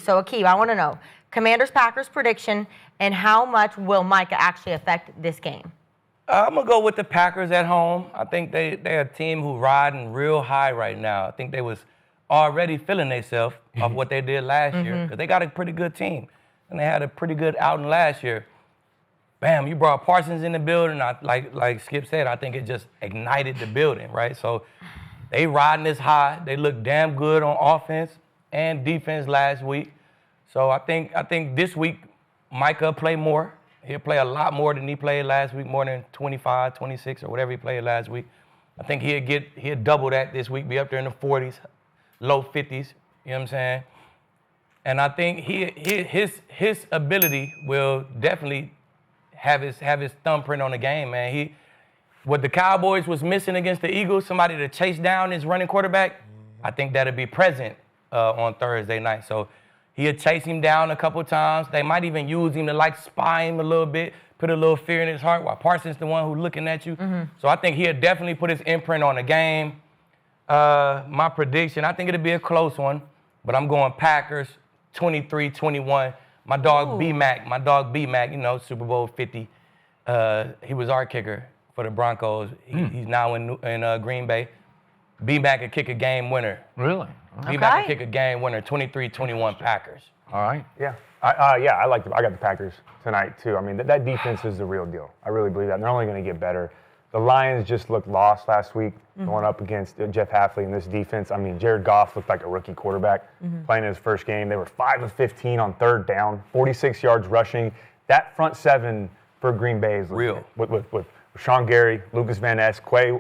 So, Akeem, I want to know Commanders-Packers prediction and how much will Micah actually affect this game? I'm going to go with the Packers at home. I think they're a team who riding real high right now. I think they was already feeling themselves off what they did last year because they got a pretty good team. And they had a pretty good outing last year. Bam, you brought Parsons in the building. Like Skip said, I think it just ignited the building, right? So they riding this high. They look damn good on offense and defense last week. So I think this week Micah play more. He'll play a lot more than he played last week, more than 25, 26, or whatever he played last week. I think he'll double that this week, be up there in the 40s, low 50s, you know what I'm saying? And I think his ability will definitely have his thumbprint on the game, man. What the Cowboys was missing against the Eagles, somebody to chase down his running quarterback, I think that'll be present on Thursday night. So he'll chase him down a couple times. They might even use him to spy him a little bit, put a little fear in his heart while Parsons the one who's looking at you. So I think he'll definitely put his imprint on the game. My prediction, I think it'll be a close one, but I'm going Packers 23-21. My dog B-Mac, Super Bowl 50. He was our kicker for the Broncos. He's now in Green Bay. B-Mac could kick a game winner. Really? B-Mac could kick a game winner, 23-21 Packers. All right. Yeah. I got the Packers tonight, too. I mean, that defense is the real deal. I really believe that. And they're only going to get better. The Lions just looked lost last week going up against Jeff Hafley in this defense. I mean, Jared Goff looked like a rookie quarterback playing his first game. They were 5 of 15 on third down, 46 yards rushing. That front seven for Green Bay is real. With Sean Gary, Lucas Van Ness, Quay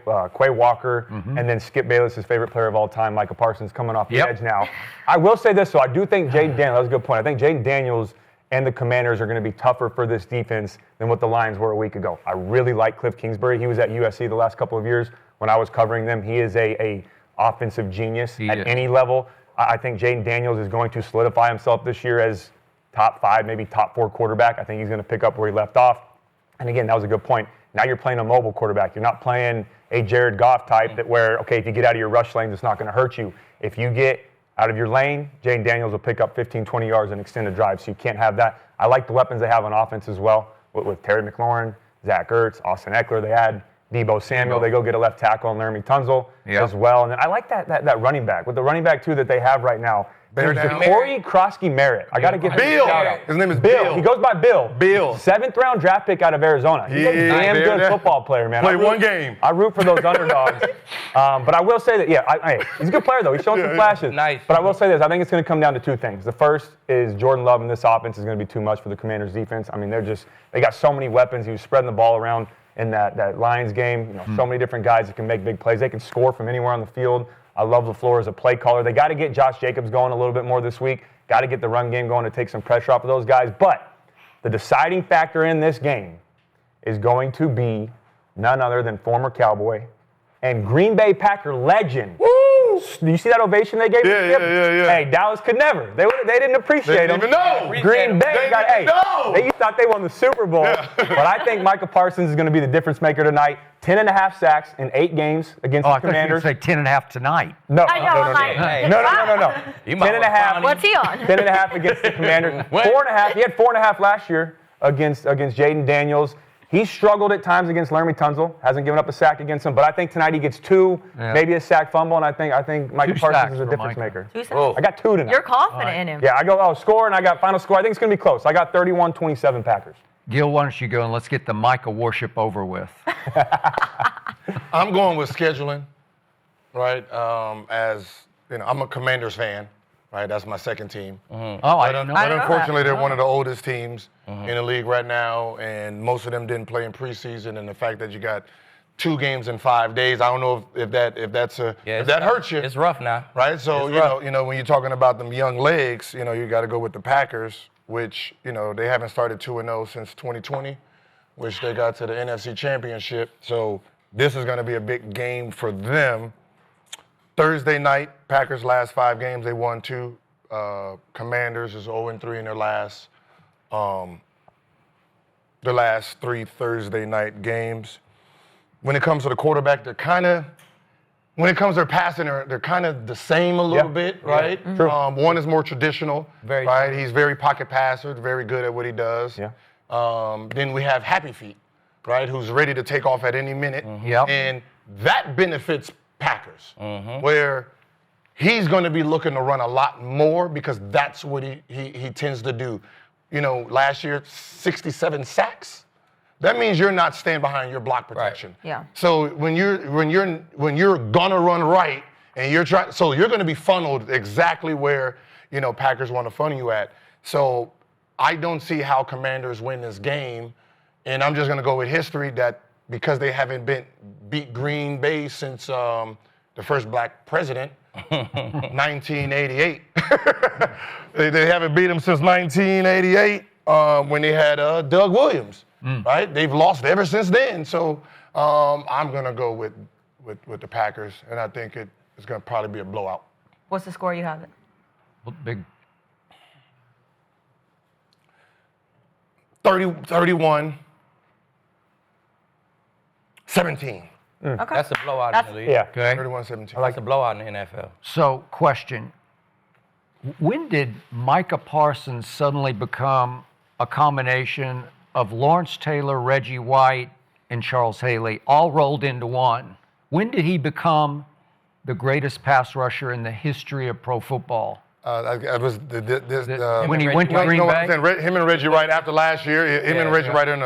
Walker, and then Skip Bayless, his favorite player of all time, Micah Parsons, coming off the edge now. I will say this, though. I do think Jayden Daniels, that was a good point. I think Jayden Daniels and the Commanders are going to be tougher for this defense than what the Lions were a week ago. I really like Cliff Kingsbury. He was at USC the last couple of years when I was covering them. He is a offensive genius at any level. I think Jayden Daniels is going to solidify himself this year as top 5, maybe top 4 quarterback. I think he's going to pick up where he left off. And again, that was a good point. Now you're playing a mobile quarterback. You're not playing a Jared Goff type if you get out of your rush lanes, it's not going to hurt you. If you get out of your lane, Jayden Daniels will pick up 15, 20 yards and extend a drive, so you can't have that. I like the weapons they have on offense as well with Terry McLaurin, Zach Ertz, Austin Eckler. They add Deebo Samuel. They go get a left tackle and Laramie Tunsil as well. And then I like that running back. With the running back, too, that they have right now, there's the Corey Krosky-Merritt. I got to give him a shout out. His name is Bill. He goes by Bill. Bill. 7th-round draft pick out of Arizona. He's a damn good football player, man. Played one game. I root for those underdogs. But I will say that, he's a good player, though. He's shown some flashes. Nice. But I will say this. I think it's going to come down to 2 things. The first is Jordan Love in this offense is going to be too much for the Commanders' defense. I mean, they got so many weapons. He was spreading the ball around in that Lions game. So many different guys that can make big plays. They can score from anywhere on the field. I love LaFleur as a play caller. They got to get Josh Jacobs going a little bit more this week. Got to get the run game going to take some pressure off of those guys. But the deciding factor in this game is going to be none other than former Cowboy and Green Bay Packer legend. Woo! Do you see that ovation they gave? Yeah. Hey, Dallas could never. They didn't appreciate him. They didn't even know. Green Bay They thought they won the Super Bowl. Yeah. But I think Micah Parsons is going to be the difference maker tonight. 10.5 sacks in 8 games against the Commanders. I thought you were going to say 10.5 tonight. No. I know, I'm like, No. 10.5. What's he on? 10.5 against the Commanders. 4.5. He had 4.5 last year against Jayden Daniels. He struggled at times against Laramie Tunsil. Hasn't given up a sack against him, but I think tonight he gets 2, maybe a sack fumble, and I think Micah Parsons is a difference maker. 2 sacks. I got 2 tonight. You're confident in him. Yeah, I go score, and I got final score. I think it's going to be close. I got 31-27 Packers. Gil, why don't you go and let's get the Micah worship over with. I'm going with scheduling, right? As you know, I'm a Commanders fan, right? That's my second team. Oh, I don't know. But unfortunately, they're one of the oldest teams in the league right now, and most of them didn't play in preseason. And the fact that you got 2 games in 5 days, I don't know if that hurts you. It's rough now, right? So you know when you're talking about them young legs, you got to go with the Packers, which they haven't started 2-0 since 2020, which they got to the NFC Championship. So this is going to be a big game for them. Thursday night, Packers' last 5 games, they won 2. Commanders is 0-3 in their last 3 Thursday night games. When it comes to the quarterback, they're kind of when it comes to their passing, they're kind of the same a little bit, right? True. One is more traditional, Very right? true. He's very pocket passer, very good at what he does. Yeah. Then we have Happy Feet, right? Who's ready to take off at any minute. Yep. And that benefits Packers, where he's going to be looking to run a lot more because that's what he tends to do. You know, last year, 67 sacks. That means you're not staying behind your block protection. Right. Yeah. So when you're gonna run right and you're gonna be funneled exactly where, you know, Packers want to funnel you at. So I don't see how Commanders win this game, and I'm just gonna go with history that because they haven't beat Green Bay since the first black president, 1988. They haven't beat them since 1988 when they had Doug Williams. Right? They've lost ever since then. So I'm going to go with the Packers, and I think it's going to probably be a blowout. What's the score you have it? Big. 31, 17. Okay. That's a blowout That's- in the league. Yeah. Okay. 31, 17. That's a blowout in the NFL. So, question. When did Micah Parsons suddenly become a combination of Lawrence Taylor, Reggie White, and Charles Haley all rolled into one? When did he become the greatest pass rusher in the history of pro football? I was When he went to Green Bay? Him and Reggie Wright after last year. Him and Reggie Wright in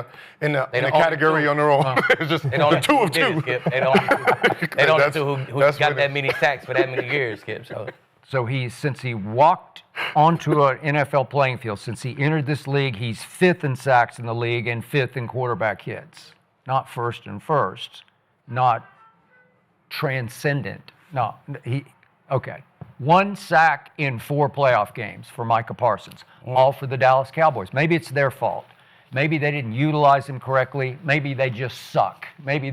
the only category two. on their own. It's just They don't the two of did it, two. Skip. They don't That's- two who that's got what that it- many sacks for that many years, Skip. So Since he walked onto an NFL playing field, since he entered this league, he's 5th in sacks in the league and 5th in quarterback hits. Not first and first, not transcendent. No, okay. 1 sack in 4 playoff games for Micah Parsons, all for the Dallas Cowboys. Maybe it's their fault. Maybe they didn't utilize him correctly. Maybe they just suck. Maybe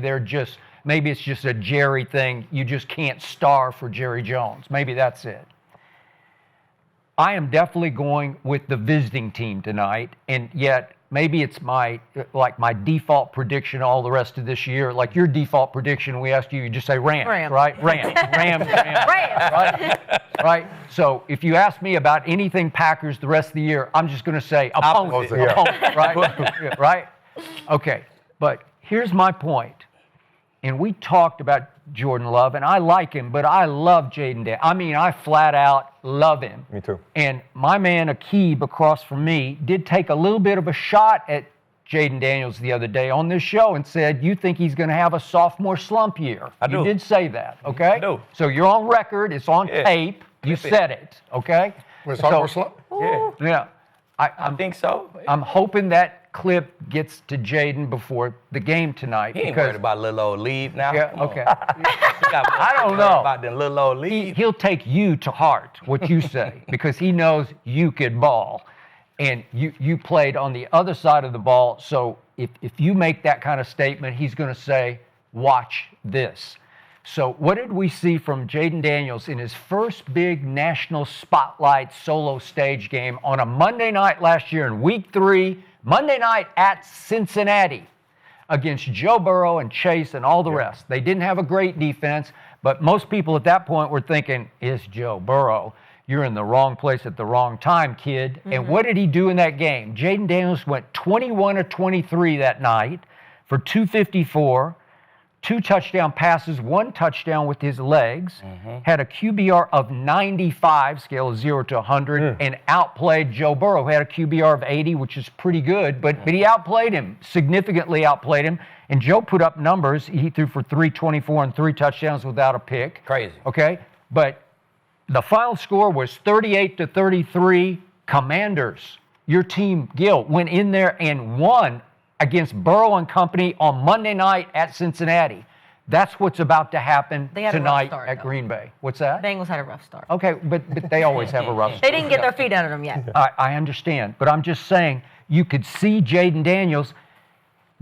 it's just a Jerry thing. You just can't star for Jerry Jones. Maybe that's it. I am definitely going with the visiting team tonight, and yet maybe it's my default prediction all the rest of this year. Like your default prediction, we asked you, you just say Rams, right? Rams. Right? So if you ask me about anything Packers the rest of the year, I'm just going to say opponent, right? Right? Okay, but here's my point. And we talked about Jordan Love, and I like him, but I love Jayden Daniels. I mean, I flat out love him. Me too. And my man Akib across from me did take a little bit of a shot at Jayden Daniels the other day on this show and said, you think he's going to have a sophomore slump year. I do. You did say that, okay? I do. So you're on record. It's on tape. You said it, okay? With sophomore slump? yeah, Yeah. I think so. I'm hoping that clip gets to Jayden before the game tonight. He ain't worried about little old leave now. Yeah, Come on. okay. I don't know. about the little old leave. He'll take you to heart, what you say, because he knows you could ball. And you played on the other side of the ball. So if you make that kind of statement, he's going to say, watch this. So what did we see from Jayden Daniels in his first big national spotlight solo stage game on a Monday night last year in week 3, Monday night at Cincinnati against Joe Burrow and Chase and all the rest? They didn't have a great defense, but most people at that point were thinking, it's Joe Burrow. You're in the wrong place at the wrong time, kid. Mm-hmm. And what did he do in that game? Jayden Daniels went 21 of 23 that night for 254, 2 touchdown passes, 1 touchdown with his legs, had a QBR of 95, scale of 0 to 100, and outplayed Joe Burrow, who had a QBR of 80, which is pretty good, but he outplayed him, significantly outplayed him. And Joe put up numbers. He threw for 324 and 3 touchdowns without a pick. Crazy. Okay? But the final score was 38-33. Commanders, your team, Gil, went in there and won against Burrow and company on Monday night at Cincinnati. That's what's about to happen They had a rough tonight start, at though. Green Bay. What's that? Bengals had a rough start. Okay, but they always have a rough start. They didn't get their feet under them yet. I understand, but I'm just saying you could see Jayden Daniels.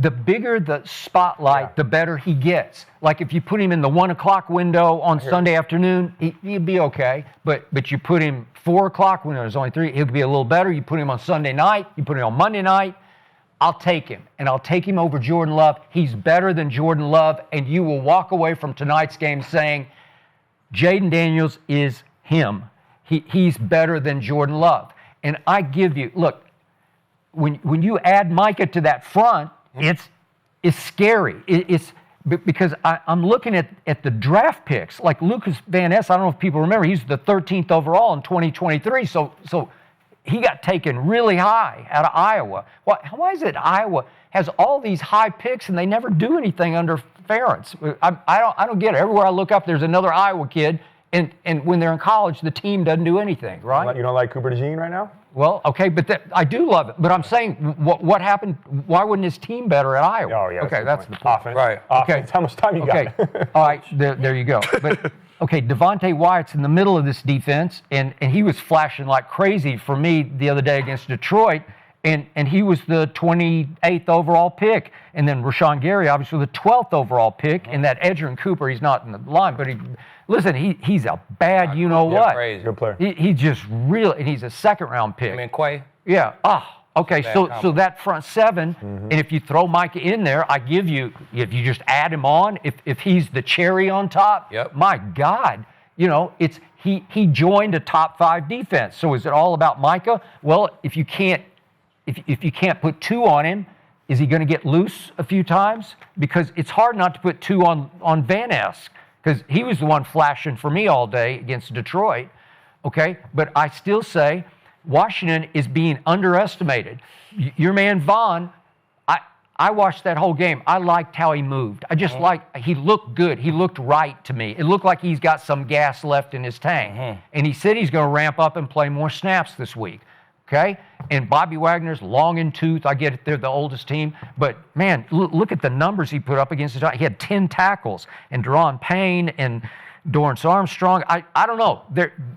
The bigger the spotlight, the better he gets. Like if you put him in the 1 o'clock window on Sunday afternoon, he'd be okay. But you put him 4 o'clock when there's only 3, he'll be a little better. You put him on Sunday night, you put him on Monday night, I'll take him. And I'll take him over Jordan Love. He's better than Jordan Love, and you will walk away from tonight's game saying, Jayden Daniels is him. He's better than Jordan Love. And I give you, look, when you add Micah to that front, it's scary. It's because I'm looking at the draft picks. Like Lucas Van Ness, I don't know if people remember, he's the 13th overall in 2023. So he got taken really high out of Iowa. Why is it Iowa has all these high picks and they never do anything under Ferentz? I don't get it. Everywhere I look up, there's another Iowa kid, and when they're in college, the team doesn't do anything, right? You don't like Cooper DeJean right now? Well, okay, but I do love it. But I'm saying, what happened? Why wasn't his team better at Iowa? Oh, yeah. Okay, that's the point. Offense. Right. Offense. Okay. How much time you got? All right, there you go. But okay, Devontae Wyatt's in the middle of this defense, and he was flashing like crazy for me the other day against Detroit, and he was the 28th overall pick. And then Rashawn Gary, obviously, the 12th overall pick. And that Edgerrin Cooper, he's not in the line, but he's a bad you-know-what. Crazy. Good player. He just really, and he's a second-round pick. I mean, Quay. Yeah. Okay. So that front seven, Mm-hmm. and if you throw Micah in there, I give you, if you just add him on, if he's the cherry on top, Yep. my God, it's he joined a top 5 defense. So is it all about Micah? Well, if you can't put 2 on him, is he going to get loose a few times? Because it's hard not to put 2 on Van Ness, because he was the one flashing for me all day against Detroit. Okay, but I still say Washington is being underestimated. Your man Vaughn, I watched that whole game. I liked how he moved. I just he looked good. He looked right to me. It looked like he's got some gas left in his tank. And he said he's going to ramp up and play more snaps this week. Okay? And Bobby Wagner's long in tooth. I get it, they're the oldest team. But, man, look at the numbers he put up against the He had 10 tackles. And Deron Payne and Dorrance Armstrong, I don't know.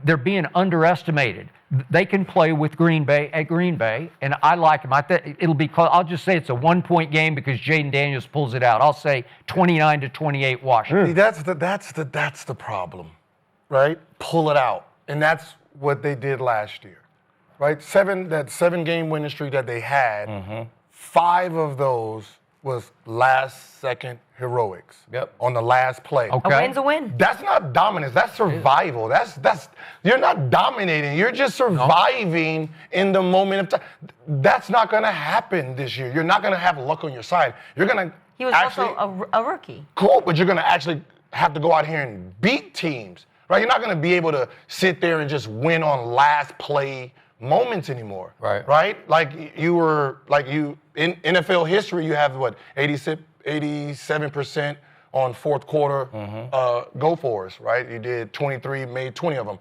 They're being underestimated. They can play with Green Bay at Green Bay, and I like them. It'll be close. I'll just say it's a 1-point game because Jayden Daniels pulls it out. I'll say 29-28 Washington. See, that's the problem, right? Pull it out, and that's what they did last year, right? That 7-game winning streak that they had, 5 of those was last-second heroics. Yep. On the last play. Okay. A win's a win. That's not dominance. That's survival. That's you're not dominating. You're just surviving in the moment of time. That's not going to happen this year. You're not going to have luck on your side. You're going to He was actually also a rookie. cool, but you're going to actually have to go out here and beat teams, right? You're not going to be able to sit there and just win on last play moments anymore. Right? Like in NFL history, you have 87% on fourth quarter go-fors, right? You did 23, made 20 of them.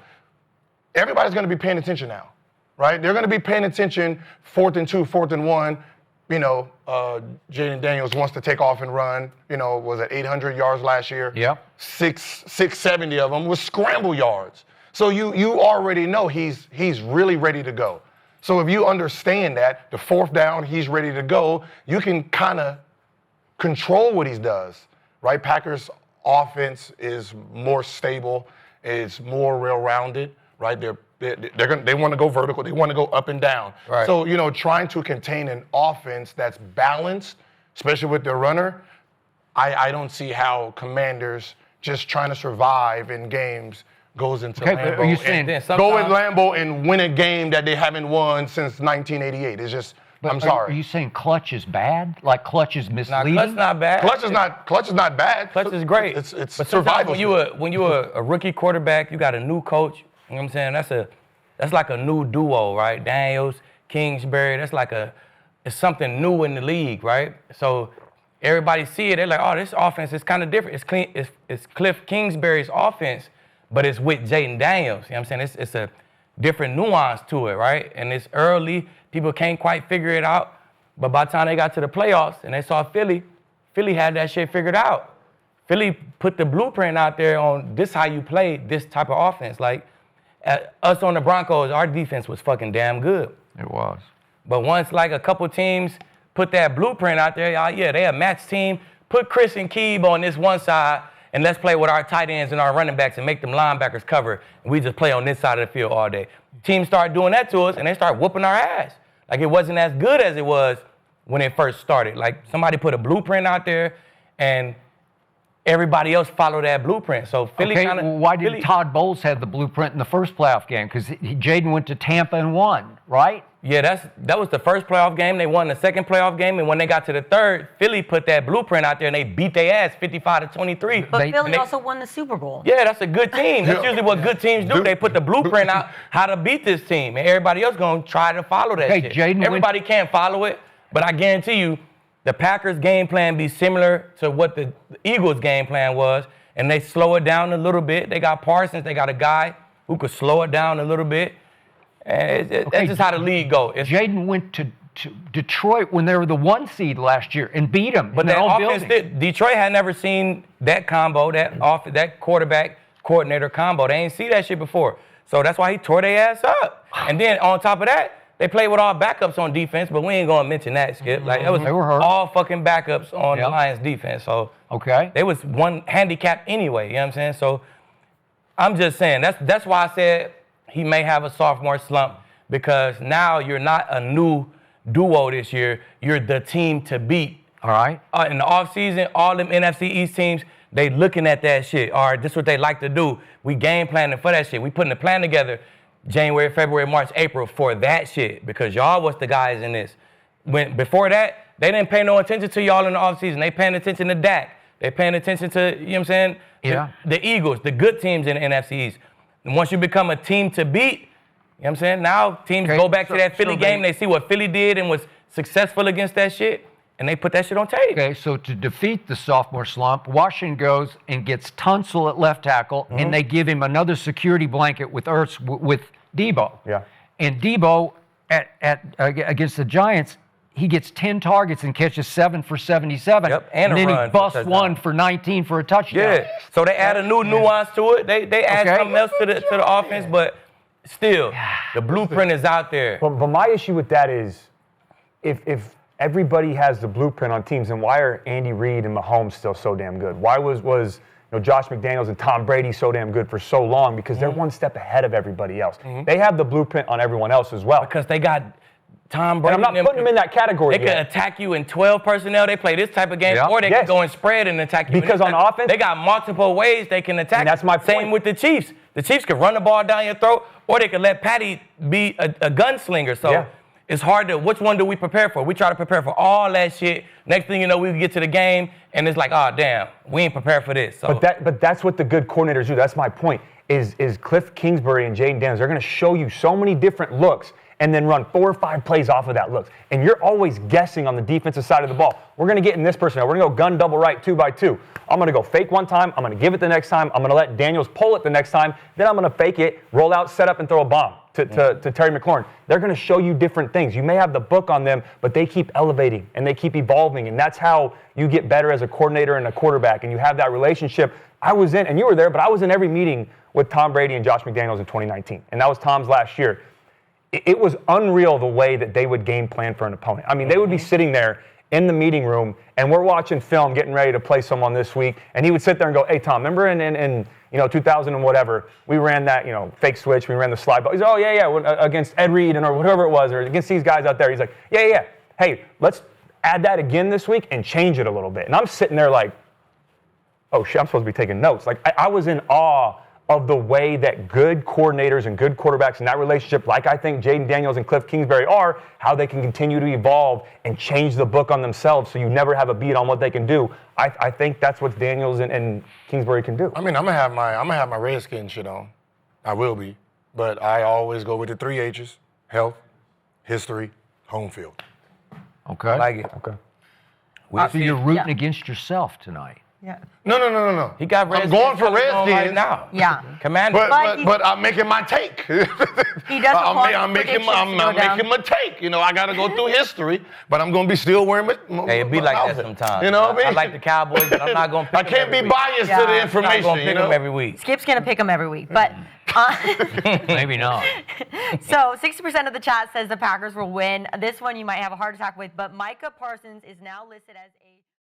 Everybody's going to be paying attention now, right? They're going to be paying attention 4th and 2, 4th and 1. Jayden Daniels wants to take off and run. Was it 800 yards last year? Yep. 670 of them was scramble yards. So you already know he's really ready to go. So if you understand that, the 4th down, he's ready to go, you can kind of control what he does, right? Packers offense is more stable, it's more well-rounded, right? They want to go vertical, they want to go up and down. Right. So, trying to contain an offense that's balanced, especially with their runner, I don't see how Commanders just trying to survive in games goes into Lambeau. Are you saying Go in Lambeau and win a game that they haven't won since 1988. It's just, I'm sorry. Are you saying clutch is bad? Like clutch is misleading? Clutch not bad. Clutch is not bad. Clutch is great. It's but survival. When you a rookie quarterback, you got a new coach. You know what I'm saying? That's like a new duo, right? Daniels, Kingsbury. It's something new in the league, right? So everybody see it. They're like, oh, this offense is kind of different. It's Cliff Kingsbury's offense, but it's with Jayden Daniels. You know what I'm saying? It's a different nuance to it, right? And it's early. People can't quite figure it out. But by the time they got to the playoffs and they saw Philly had that shit figured out. Philly put the blueprint out there on this how you play this type of offense. Like us on the Broncos, our defense was fucking damn good. It was. But once like a couple teams put that blueprint out there, they a match team. Put Chris and Keeb on this one side and let's play with our tight ends and our running backs and make them linebackers cover. And we just play on this side of the field all day. Teams start doing that to us and they start whooping our ass. Like it wasn't as good as it was when it first started. Like somebody put a blueprint out there and everybody else follow that blueprint. So Philly Okay, kind of. well, why did Todd Bowles have the blueprint in the first playoff game? Because Jayden went to Tampa and won, right? Yeah, that was the first playoff game. They won the second playoff game, and when they got to the third, Philly put that blueprint out there and they beat their ass 55-23. But Philly also won the Super Bowl. Yeah, that's a good team. That's usually what good teams do. They put the blueprint out how to beat this team, and everybody else gonna try to follow that shit. Everybody can't follow it, but I guarantee you, the Packers' game plan be similar to what the Eagles' game plan was, and they slow it down a little bit. They got Parsons. They got a guy who could slow it down a little bit. And that's just how the league goes. Jayden went to Detroit when they were the 1 seed last year and beat them. But that offense, Detroit had never seen that combo, that quarterback coordinator combo. They ain't see that shit before. So that's why he tore their ass up. And then on top of that, they played with all backups on defense, but we ain't gonna mention that, Skip. Like it was They were hurt. all fucking backups on the Lions defense. So they was one handicap anyway. You know what I'm saying? So I'm just saying that's why I said he may have a sophomore slump, because now you're not a new duo this year. You're the team to beat. All right. In the offseason, all them NFC East teams, they looking at that shit. All right, this is what they like to do. We game planning for that shit. We putting the plan together January, February, March, April for that shit, because y'all was the guys in this. Before that, they didn't pay no attention to y'all in the offseason. They paying attention to Dak. They paying attention to, you know what I'm saying? Yeah. The Eagles, the good teams in the NFC East. And once you become a team to beat, you know what I'm saying? Now teams go back to that Philly game. They see what Philly did and was successful against that shit, and they put that shit on tape. Okay, so to defeat the sophomore slump, Washington goes and gets Tunsil at left tackle, and they give him another security blanket with Debo. Yeah. And Debo against the Giants, he gets 10 targets and catches 7 for 77. Yep, and then run he busts 1 for 19 for a touchdown. Yeah. So they add a new nuance to it. They add something else to the offense, but still, the blueprint is out there. But my issue with that is, if everybody has the blueprint on teams, then why are Andy Reid and Mahomes still so damn good? Why was Josh McDaniels and Tom Brady so damn good for so long? Because they're one step ahead of everybody else. They have the blueprint on everyone else as well. Because they got Tom Brady. And I'm not putting them in that category. They could attack you in 12 personnel. They play this type of game, or they could go and spread and attack you. Because on offense, they got multiple ways they can attack. And that's my point. Same with the Chiefs. The Chiefs could run the ball down your throat, or they could let Patty be a gunslinger. So it's hard to, which one do we prepare for? We try to prepare for all that shit. Next thing you know, we get to the game, and it's like, oh, damn, we ain't prepared for this. So. But that's what the good coordinators do. That's my point, is Cliff Kingsbury and Jayden Daniels. They're going to show you so many different looks and then run 4 or 5 plays off of that look. And you're always guessing on the defensive side of the ball. We're going to get in this personnel. We're going to go gun double right 2 by 2. I'm going to go fake one time. I'm going to give it the next time. I'm going to let Daniels pull it the next time. Then I'm going to fake it, roll out, set up, and throw a bomb to Terry McLaurin. They're going to show you different things. You may have the book on them, but they keep elevating and they keep evolving. And that's how you get better as a coordinator and a quarterback. And you have that relationship. I was in, and you were there, but I was in every meeting with Tom Brady and Josh McDaniels in 2019. And that was Tom's last year. It was unreal the way that they would game plan for an opponent. I mean, they would be sitting there in the meeting room, and we're watching film, getting ready to play someone this week, and he would sit there and go, hey, Tom, remember in 2000 and whatever, we ran that, fake switch, we ran the slide ball. He's like, oh, yeah, against Ed Reed or whatever it was, or against these guys out there. He's like, yeah. Hey, let's add that again this week and change it a little bit. And I'm sitting there like, oh, shit, I'm supposed to be taking notes. Like, I was in awe of the way that good coordinators and good quarterbacks in that relationship, like I think Jayden Daniels and Cliff Kingsbury are, how they can continue to evolve and change the book on themselves so you never have a beat on what they can do. I think that's what Daniels and Kingsbury can do. I mean, I'm gonna have my Redskin shit on. I will be. But I always go with the 3 H's: health, history, home field. Okay. I like it. Okay. So you're rooting against yourself tonight. Yeah. No. He got I'm going for Redskins right now. Yeah. Commander. But I'm making my take. He doesn't I'm making my take. I got to go through history, but I'm going to be still wearing my Hey, it be like outfit. that sometimes. You know what I mean? I like the Cowboys, but I'm not going to pick I can't be biased to the information. I'm not going to pick them every week. Skip's going to pick them every week. But Maybe not. So 60% of the chat says the Packers will win. This one you might have a heart attack with, but Micah Parsons is now listed as a